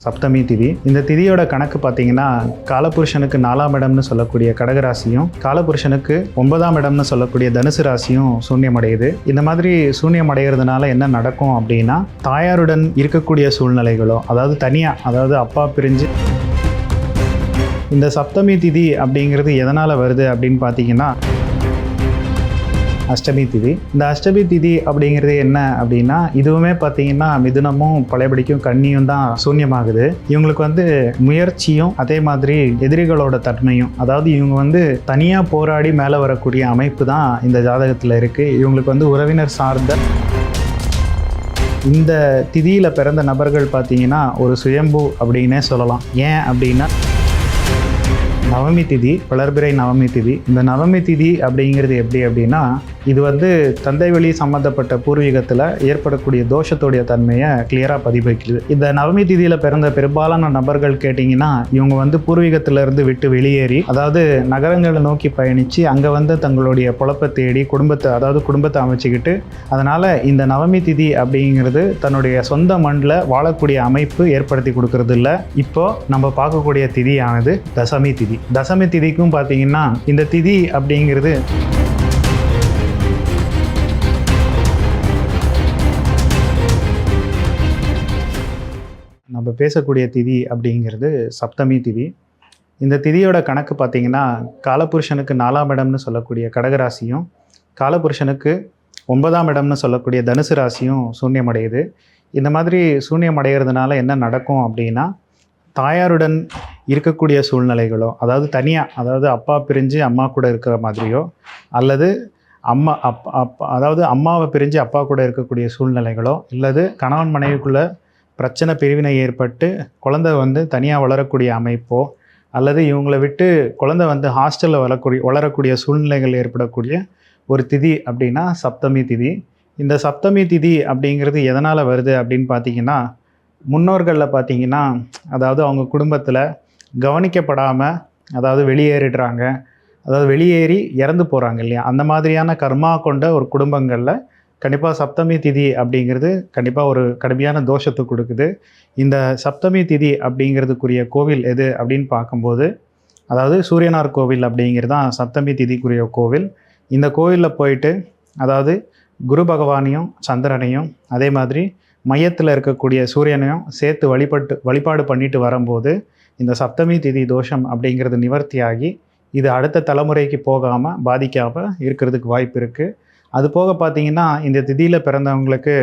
சப்தமி திதி. இந்த திதியோட கணக்கு பார்த்தீங்கன்னா காலபுருஷனுக்கு 4ஆம் இடம்னு சொல்லக்கூடிய கடகராசியும் காலபுருஷனுக்கு 9ஆம் இடம்னு சொல்லக்கூடிய தனுசு ராசியும் சூன்யமடையுது. இந்த மாதிரி சூன்யம் அடைகிறதுனால என்ன நடக்கும் அப்படின்னா, தாயாருடன் இருக்கக்கூடிய சூழ்நிலைகளோ, அதாவது தனியாக, அதாவது அப்பா பிரிஞ்சு. இந்த சப்தமி திதி அப்படிங்கிறது எதனால் வருது அப்படின்னு பார்த்தீங்கன்னா, அஷ்டமி திதி. இந்த அஷ்டமி திதி அப்படிங்கிறது என்ன அப்படின்னா, இதுவுமே பார்த்தீங்கன்னா மிதுனமும் பழையபடிக்கும் கன்னியும் தான் சூன்யமாகுது. இவங்களுக்கு முயற்சியும் அதே மாதிரி எதிரிகளோட தன்மையும், அதாவது இவங்க தனியாக போராடி மேலே வரக்கூடிய அமைப்பு தான் இந்த ஜாதகத்தில் இருக்குது. இவங்களுக்கு உறவினர் சார்ந்த இந்த திதியில் பிறந்த நபர்கள் பார்த்தீங்கன்னா ஒரு சுயம்பு அப்படின்னே சொல்லலாம். ஏன் அப்படின்னா, நவமி திதி, வளர்பிறை நவமி திதி. இந்த நவமி திதி அப்படிங்கிறது எப்படி அப்படின்னா, இது தந்தை வழி சம்மந்தப்பட்ட பூர்வீகத்தில் ஏற்படக்கூடிய தோஷத்துடைய தன்மையை கிளியராக பதிவைக்குது. இந்த நவமி திதியில் பிறந்த பெரும்பாலான நபர்கள் கேட்டிங்கன்னா, இவங்க பூர்வீகத்திலேருந்து விட்டு வெளியேறி, அதாவது நகரங்களை நோக்கி பயணித்து அங்கே தங்களுடைய பொழப்பை தேடி குடும்பத்தை அமைச்சிக்கிட்டு, அதனால் இந்த நவமி திதி அப்படிங்கிறது தன்னுடைய சொந்த மண்ணில் வாழக்கூடிய அமைப்பு ஏற்படுத்தி கொடுக்கறது இல்லை. இப்போது நம்ம பார்க்கக்கூடிய திதியானது தசமி திதி. தசமி திதிக்கும் பார்த்தீங்கன்னா, இந்த திதி அப்படிங்கிறது நம்ம பேசக்கூடிய திதி அப்படிங்கிறது சப்தமி திதி. இந்த திதியோட கணக்கு பார்த்தீங்கன்னா காலபுருஷனுக்கு 4ஆம் இடம்னு சொல்லக்கூடிய கடகராசியும் காலபுருஷனுக்கு 9ஆம் இடம்னு சொல்லக்கூடிய தனுசு ராசியும் சூன்யமடையுது. இந்த மாதிரி சூன்யம் அடைகிறதுனால என்ன நடக்கும் அப்படின்னா, தாயாருடன் இருக்கக்கூடிய சூழ்நிலைகளோ, அதாவது தனியாக, அதாவது அப்பா பிரிஞ்சு அம்மா கூட இருக்கிற மாதிரியோ, அல்லது அதாவது அம்மாவை பிரிஞ்சு அப்பா கூட இருக்கக்கூடிய சூழ்நிலைகளோ, இல்லது கணவன் மனைவிக்குள்ள பிரச்சனை பிரிவினை ஏற்பட்டு குழந்தை தனியாக வளரக்கூடிய அமைப்போ, அல்லது இவங்களை விட்டு குழந்தை ஹாஸ்டலில் வளரக்கூடிய சூழ்நிலைகள் ஏற்படக்கூடிய ஒரு திதி அப்படின்னா சப்தமி திதி. இந்த சப்தமி திதி அப்படிங்கிறது எதனால் வருது அப்படின்னு பார்த்தீங்கன்னா, முன்னோர்களில் பார்த்தீங்கன்னா, அதாவது அவங்க குடும்பத்தில் கவனிக்கப்படாமல், அதாவது வெளியேறிடுறாங்க, அதாவது வெளியேறி இறந்து போகிறாங்க இல்லையா, அந்த மாதிரியான கர்மா கொண்ட ஒரு குடும்பங்களில் கண்டிப்பாக சப்தமி திதி அப்படிங்கிறது கண்டிப்பாக ஒரு கடுமையான தோஷத்தை கொடுக்குது. இந்த சப்தமி திதி அப்படிங்கிறதுக்குரிய கோவில் எது அப்படின்னு பார்க்கும்போது, அதாவது சூரியனார் கோவில் அப்படிங்கிறது தான் சப்தமி திதிக்குரிய கோவில். இந்த கோவிலில் போயிட்டு, அதாவது குரு பகவானையும் சந்திரனையும் அதே மாதிரி மையத்தில் இருக்கக்கூடிய சூரியனையும் சேர்த்து வழிபாடு பண்ணிட்டு வரும்போது இந்த சப்தமி திதி தோஷம் அப்படிங்கிறது நிவர்த்தியாகி இது அடுத்த தலைமுறைக்கு போகாமல் பாதிக்காமல் இருக்கிறதுக்கு வாய்ப்பு இருக்குது. அது போக பார்த்தீங்கன்னா, இந்த திதியில் பிறந்தவங்களுக்கு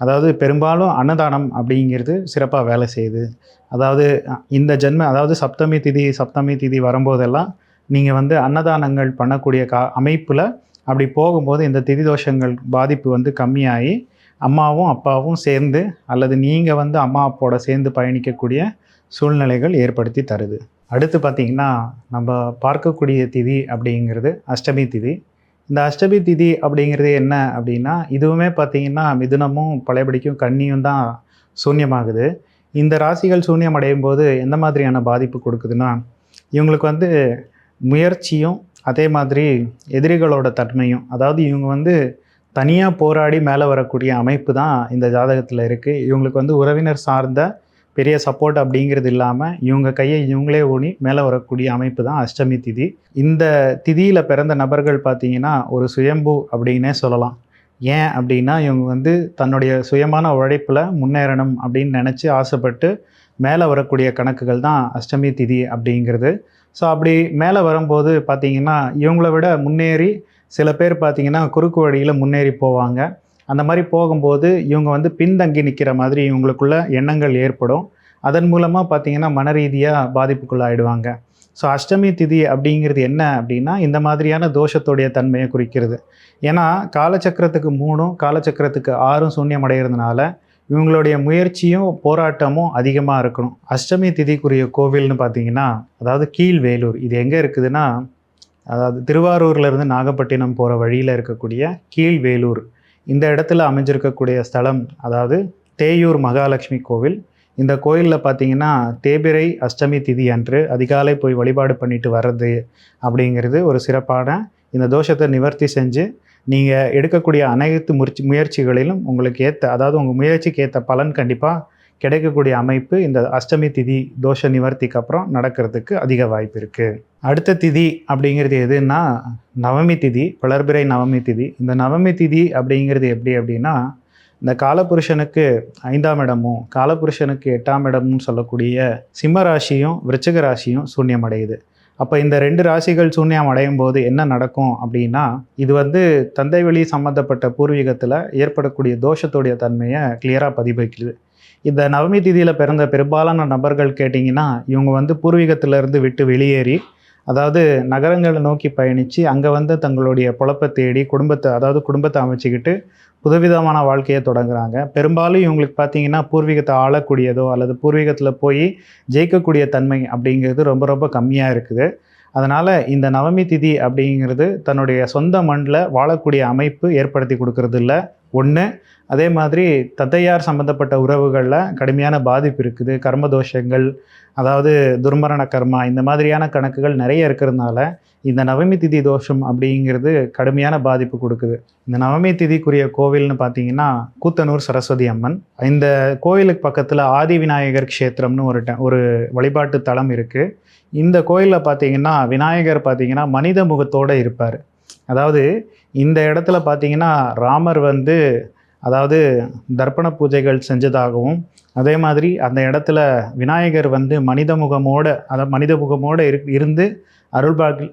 அதாவது பெரும்பாலும் அன்னதானம் அப்படிங்கிறது சிறப்பாக வேலை செய்யுது. அதாவது இந்த அதாவது சப்தமி திதி வரும்போதெல்லாம் நீங்கள் அன்னதானங்கள் பண்ணக்கூடிய அமைப்பில் அப்படி போகும்போது இந்த திதி தோஷங்கள் பாதிப்பு கம்மியாகி அம்மாவும் அப்பாவும் சேர்ந்து, அல்லது நீங்கள் அம்மா அப்பாவோட சேர்ந்து பயணிக்கக்கூடிய சூழ்நிலைகள் ஏற்படுத்தி தருது. அடுத்து பார்த்திங்கன்னா, நம்ம பார்க்கக்கூடிய திதி அப்படிங்கிறது அஷ்டமி திதி. இந்த அஷ்டமி திதி அப்படிங்கிறது என்ன அப்படின்னா, இதுவுமே பார்த்திங்கன்னா மிதுனமும் பழையபடிக்கும் கன்னியும் தான் சூன்யமாகுது. இந்த ராசிகள் சூன்யம் அடையும் போது எந்த மாதிரியான பாதிப்பு கொடுக்குதுன்னா, இவங்களுக்கு முயற்சியும் அதே மாதிரி எதிரிகளோட தன்மையும், அதாவது இவங்க தனியாக போராடி மேலே வரக்கூடிய அமைப்பு தான் இந்த ஜாதகத்தில் இருக்குது. இவங்களுக்கு உறவினர் சார்ந்த பெரிய சப்போர்ட் அப்படிங்கிறது இல்லாமல் இவங்க கையை இவங்களே ஊனி மேலே வரக்கூடிய அமைப்பு தான் அஷ்டமி திதி. இந்த திதியில் பிறந்த நபர்கள் பார்த்திங்கன்னா ஒரு சுயம்பு அப்படின்னே சொல்லலாம். ஏன் அப்படின்னா, இவங்க தன்னுடைய சுயமான உழைப்பில் முன்னேறணும் அப்படின்னு நினச்சி ஆசைப்பட்டு மேலே வரக்கூடிய கணக்குகள் தான் அஷ்டமி திதி அப்படிங்கிறது. ஸோ அப்படி மேலே வரும்போது பார்த்திங்கன்னா, இவங்கள விட முன்னேறி சில பேர் பார்த்திங்கன்னா குறுக்கு வழியில் முன்னேறி போவாங்க. அந்த மாதிரி போகும்போது இவங்க பின்தங்கி நிற்கிற மாதிரி இவங்களுக்குள்ள எண்ணங்கள் ஏற்படும். அதன் மூலமாக பார்த்திங்கன்னா மன ரீதியாக பாதிப்புக்குள்ளாயிடுவாங்க. ஸோ அஷ்டமி திதி அப்படிங்கிறது என்ன அப்படின்னா, இந்த மாதிரியான தோஷத்துடைய தன்மையை குறிக்கிறது. ஏன்னா காலச்சக்கரத்துக்கு 3ம் காலச்சக்கரத்துக்கு 6ம் சூன்யம் அடைகிறதுனால இவங்களுடைய முயற்சியும் போராட்டமும் அதிகமாக இருக்கணும். அஷ்டமி திதிக்குரிய கோவில்னு பார்த்திங்கன்னா, அதாவது கீழ்வேலூர். இது எங்கே இருக்குதுன்னா, அதாவது திருவாரூர்லேருந்து நாகப்பட்டினம் போகிற வழியில் இருக்கக்கூடிய கீழ்வேலூர், இந்த இடத்துல அமைஞ்சிருக்கக்கூடிய ஸ்தலம் அதாவது தேயூர் மகாலட்சுமி கோவில். இந்த கோயிலில் பார்த்திங்கன்னா தேய்பிறை அஷ்டமி திதி அன்று அதிகாலை போய் வழிபாடு பண்ணிட்டு வர்றது அப்படிங்கிறது ஒரு சிறப்பான இந்த தோஷத்தை நிவர்த்தி செஞ்சு நீங்கள் எடுக்கக்கூடிய அனைத்து முயற்சிகளிலும் உங்களுக்கு ஏற்ற, அதாவது உங்கள் முயற்சிக்கு ஏற்ற பலன் கண்டிப்பாக கிடைக்கக்கூடிய அமைப்பு இந்த அஷ்டமி திதி தோஷ நிவர்த்திக்கு அப்புறம் நடக்கிறதுக்கு அதிக வாய்ப்பு இருக்குது. அடுத்த திதி அப்படிங்கிறது எதுன்னா நவமி திதி, வளர்பிறை நவமி திதி. இந்த நவமி திதி அப்படிங்கிறது எப்படி அப்படின்னா, இந்த காலபுருஷனுக்கு 5ஆம் இடமும் காலபுருஷனுக்கு 8ஆம் இடமும் சொல்லக்கூடிய சிம்ம ராசியும் விருச்சிக ராசியும் சூன்யம் அடையுது. அப்போ இந்த 2 ராசிகள் சூன்யம் அடையும் போது என்ன நடக்கும் அப்படின்னா, இது தந்தை வழி சம்மந்தப்பட்ட பூர்வீகத்தில் ஏற்படக்கூடிய தோஷத்துடைய தன்மையை கிளியராக பதிவைக்குது. இந்த நவமி திதியில் பிறந்த பெரும்பாலான நபர்கள் கேட்டிங்கன்னா, இவங்க பூர்வீகத்திலேருந்து விட்டு வெளியேறி, அதாவது நகரங்களை நோக்கி பயணித்து அங்கே தங்களுடைய பொழப்பை தேடி குடும்பத்தை அமைச்சிக்கிட்டு புதுவிதமான வாழ்க்கையை தொடங்குறாங்க. பெரும்பாலும் இவங்களுக்கு பார்த்தீங்கன்னா பூர்வீகத்தை ஆளக்கூடியதோ அல்லது பூர்வீகத்தில் போய் ஜெயிக்கக்கூடிய தன்மை அப்படிங்கிறது ரொம்ப ரொம்ப கம்மியாக இருக்குது. அதனால் இந்த நவமி திதி அப்படிங்கிறது தன்னுடைய சொந்த மண்ணில் வாழக்கூடிய அமைப்பு ஏற்படுத்தி கொடுக்கறது இல்லை ஒன்று. அதே மாதிரி தந்தையார் சம்மந்தப்பட்ட உறவுகளில் கடுமையான பாதிப்பு இருக்குது. கர்மதோஷங்கள், அதாவது துர்மரண கர்மா, இந்த மாதிரியான கணக்குகள் நிறைய இருக்கிறதுனால இந்த நவமி திதி தோஷம் அப்படிங்கிறது கடுமையான பாதிப்பு கொடுக்குது. இந்த நவமி திதிக்குரிய கோவில்னு பார்த்தீங்கன்னா கூத்தனூர் சரஸ்வதி அம்மன். இந்த கோயிலுக்கு பக்கத்தில் ஆதி விநாயகர் க்ஷேத்திரம்னு ஒரு வழிபாட்டு தலம் இருக்குது. இந்த கோயிலில் பார்த்தீங்கன்னா விநாயகர் பார்த்தீங்கன்னா மனித முகத்தோடு இருப்பார். அதாவது இந்த இடத்துல பார்த்தீங்கன்னா ராமர் தர்ப்பண பூஜைகள் செஞ்சதாகவும், அதே மாதிரி அந்த இடத்துல விநாயகர் மனித முகமோடு இருந்து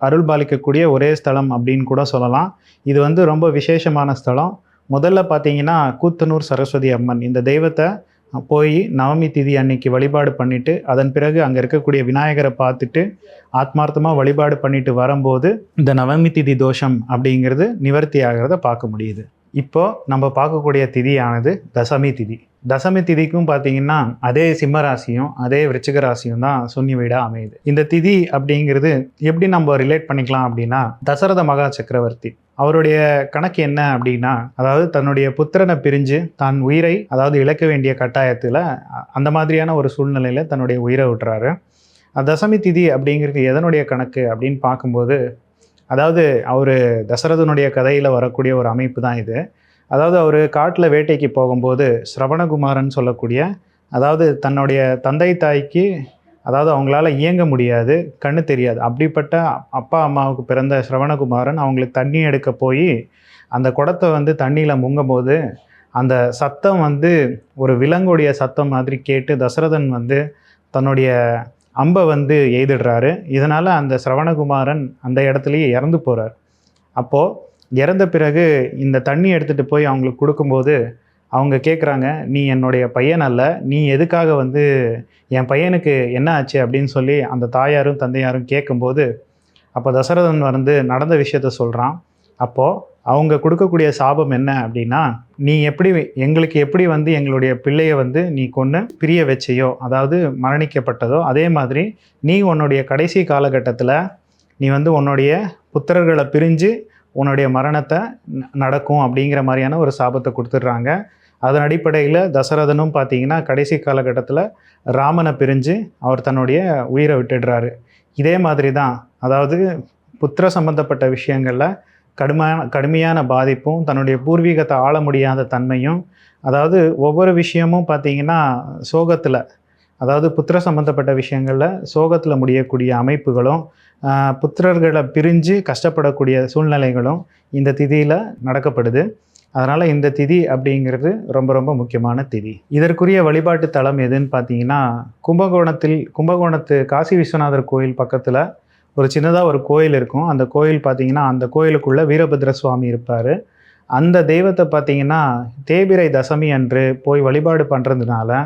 அருள்பாலிக்கக்கூடிய ஒரே ஸ்தலம் அப்படின்னு கூட சொல்லலாம். இது ரொம்ப விசேஷமான ஸ்தலம். முதல்ல பார்த்தீங்கன்னா கூத்தனூர் சரஸ்வதி அம்மன் இந்த தெய்வத்தை போய் நவமி திதி அன்னைக்கு வழிபாடு பண்ணிவிட்டு அதன் பிறகு அங்கே இருக்கக்கூடிய விநாயகரை பார்த்துட்டு ஆத்மார்த்தமாக வழிபாடு பண்ணிட்டு வரும்போது இந்த நவமி திதி தோஷம் அப்படிங்கிறது நிவர்த்தி ஆகிறத பார்க்க முடியுது. இப்போது நம்ம பார்க்கக்கூடிய திதியானது தசமி திதி. தசமி திதிக்கும் பார்த்தீங்கன்னா அதே சிம்ம ராசியும் அதே விருச்சிக ராசியும் தான் சூன்ய வீடாக அமையுது. இந்த திதி அப்படிங்கிறது எப்படி நம்ம ரிலேட் பண்ணிக்கலாம் அப்படின்னா, தசரத மகா சக்கரவர்த்தி அவருடைய கணக்கு என்ன அப்படின்னா, அதாவது தன்னுடைய புத்திரனை பிரிஞ்சு தான் உயிரை இழக்க வேண்டிய கட்டாயத்தில் அந்த மாதிரியான ஒரு சூழ்நிலையில் தன்னுடைய உயிரை விட்டுறாரு. தசமி திதி அப்படிங்கிறது எதனுடைய கணக்கு அப்படின்னு பார்க்கும்போது, அதாவது அவர் தசரதனுடைய கதையில் வரக்கூடிய ஒரு அமைப்பு தான் இது. அதாவது அவர் காட்டில் வேட்டைக்கு போகும்போது சிரவணகுமாரன் சொல்லக்கூடிய, அதாவது தன்னுடைய தந்தை தாய்க்கு அவங்களால இயங்க முடியாது, கண்ணு தெரியாது, அப்படிப்பட்ட அப்பா அம்மாவுக்கு பிறந்த சிரவணகுமாரன் அவங்களுக்கு தண்ணி எடுக்க போய் அந்த குடத்தை தண்ணியில் முங்கும்போது அந்த சத்தம் ஒரு விலங்குடைய சத்தம் மாதிரி கேட்டு தசரதன் தன்னுடைய அம்பை எய்திடுறாரு. இதனால் அந்த சிரவணகுமாரன் அந்த இடத்துலையே இறந்து போகிறார். அப்போது இறந்த பிறகு இந்த தண்ணி எடுத்துகிட்டு போய் அவங்களுக்கு கொடுக்கும்போது அவங்க கேட்குறாங்க, நீ என்னுடைய பையன் அல்ல, நீ எதுக்காக என் பையனுக்கு என்ன ஆச்சு அப்படின்னு சொல்லி அந்த தாயாரும் தந்தையாரும் கேட்கும்போது, அப்போ தசரதன் நடந்த விஷயத்த சொல்கிறான். அப்போது அவங்க கொடுக்கக்கூடிய சாபம் என்ன அப்படின்னா, நீ எங்களுக்கு எப்படி எங்களுடைய பிள்ளையை நீ கொன்று பிரிய வச்சையோ, அதாவது மரணிக்கப்பட்டதோ, அதே மாதிரி நீ உன்னுடைய கடைசி காலகட்டத்தில் நீ உன்னுடைய புத்திரர்களை பிரிஞ்சு உன்னுடைய மரணத்தை நடக்கும் அப்படிங்கிற மாதிரியான ஒரு சாபத்தை கொடுத்துட்றாங்க. அதன் அடிப்படையில் தசரதனும் பார்த்தீங்கன்னா கடைசி காலகட்டத்தில் ராமனை பிரிஞ்சு அவர் தன்னுடைய உயிரை விட்டுடுறாரு. இதே மாதிரி தான், அதாவது புத்திர சம்பந்தப்பட்ட விஷயங்களில் கடுமையான பாதிப்பும் தன்னுடைய பூர்வீகத்தை ஆள முடியாத தன்மையும், அதாவது ஒவ்வொரு விஷயமும் பார்த்தீங்கன்னா சோகத்தில், அதாவது புத்திர சம்பந்தப்பட்ட விஷயங்களில் சோகத்தில் முடியக்கூடிய அமைப்புகளும், புத்திரர்களை பிரிஞ்சு கஷ்டப்படக்கூடிய சூழ்நிலைகளும் இந்த திதியில் நடக்கப்படுது. அதனால் இந்த திதி அப்படிங்கிறது ரொம்ப ரொம்ப முக்கியமான திதி. இதற்குரிய வழிபாட்டு தலம் எதுன்னு பார்த்தீங்கன்னா, கும்பகோணத்து காசி விஸ்வநாதர் கோயில் பக்கத்தில் ஒரு சின்னதாக ஒரு கோயில் இருக்கும். அந்த கோயில் பார்த்தீங்கன்னா அந்த கோயிலுக்குள்ளே வீரபத்ர சுவாமி இருப்பார். அந்த தெய்வத்தை பார்த்தீங்கன்னா தேய்பிறை தசமி அன்று போய் வழிபாடு பண்ணுறதுனால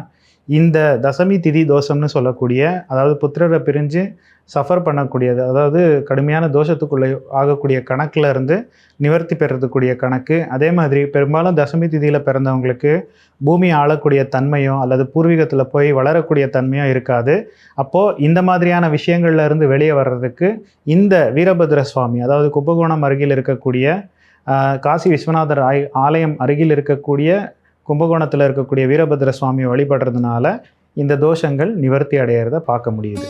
இந்த தசமி திதி தோஷம்னு சொல்லக்கூடிய, அதாவது புத்திரரை பிரிஞ்சு சஃபர் பண்ணக்கூடியது, அதாவது கடுமையான தோஷத்துக்குள்ளே ஆகக்கூடிய கணக்கில் இருந்து நிவர்த்தி பெறக்கூடிய கணக்கு. அதே மாதிரி பெரும்பாலும் தசமி திதியில் பிறந்தவங்களுக்கு பூமி ஆளக்கூடிய தன்மையோ அல்லது பூர்வீகத்தில் போய் வளரக்கூடிய தன்மையோ இருக்காது. அப்போது இந்த மாதிரியான விஷயங்கள்ல இருந்து வெளியே வர்றதுக்கு இந்த வீரபத்ர சுவாமி, அதாவது கும்பகோணம் அருகில் இருக்கக்கூடிய காசி விஸ்வநாதர் ஆலயம் அருகில் இருக்கக்கூடிய கும்பகோணத்தில் இருக்கக்கூடிய வீரபத்ர சுவாமியை வழிபடுறதுனால இந்த தோஷங்கள் நிவர்த்தி அடையிறத பார்க்க முடியுது.